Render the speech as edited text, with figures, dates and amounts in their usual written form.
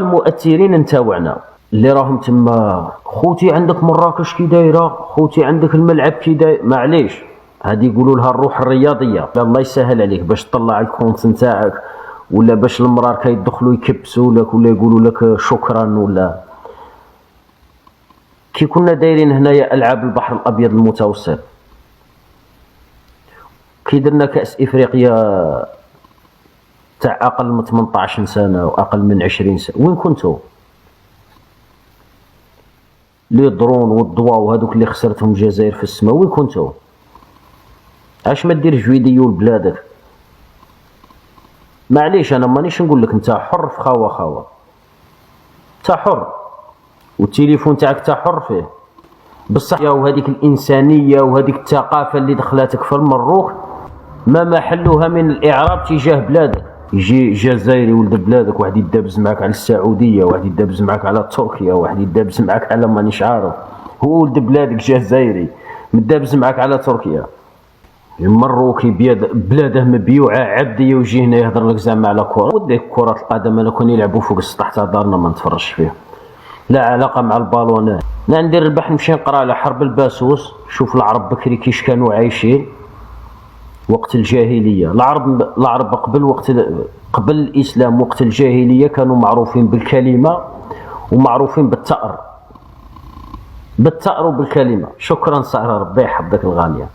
المؤثرين نتاوعنا اللي راهم تما. خوتي عندك مراكش كي دايره، خوتي عندك الملعب كي داير، معليش هذه يقولوا لها الروح الرياضيه. الله يسهل عليك باش تطلع الكونت نتاعك، ولا باش المرار كيدخلوا يكبسوا لك ولا يقولوا لك شكرا. ولا كي كنا دايرين هنايا العاب البحر الابيض المتوسط، كي درنا كاس افريقيا تاع اقل من 18 سنه واقل من 20 سنه، وين كنتو؟ لي درون والضواء وهذوك اللي خسرتهم الجزائر في السماء، وين كنتو؟ اش ما دير فيديو لبلادك؟ معليش انا مانيش نقول لك انت حر في خاوه، انت حر والتليفون تاعك انت حر فيه، بصح وهذيك الانسانيه وهذيك الثقافه اللي دخلاتك في المروخ ما محلها من الاعراب تجاه بلادك. يجي جزائري ولد بلادك واحد يدابز معك على السعوديه، واحد يدابز معك على تركيا، واحد يدابز معك على مانيش عارف، هو ولد بلادك جزائري مدابز معك على تركيا. المروكي بلاده مبيوعه عبديه ويجي هنا يهضر لك زعما على كره. وديك كره القدم انا كون يلعبوا فوق السطح تاع دارنا ما نتفرجش فيه، لا علاقه مع البالونات. انا ندير البحث نمشي نقرا على حرب الباسوس، شوف العرب بكري كيش كانوا عايشين وقت الجاهليه. العرب قبل الاسلام وقت الجاهليه كانوا معروفين بالكلمه ومعروفين بالثأر وبالكلمه. شكرا سعر، ربي يحفظك الغاليه.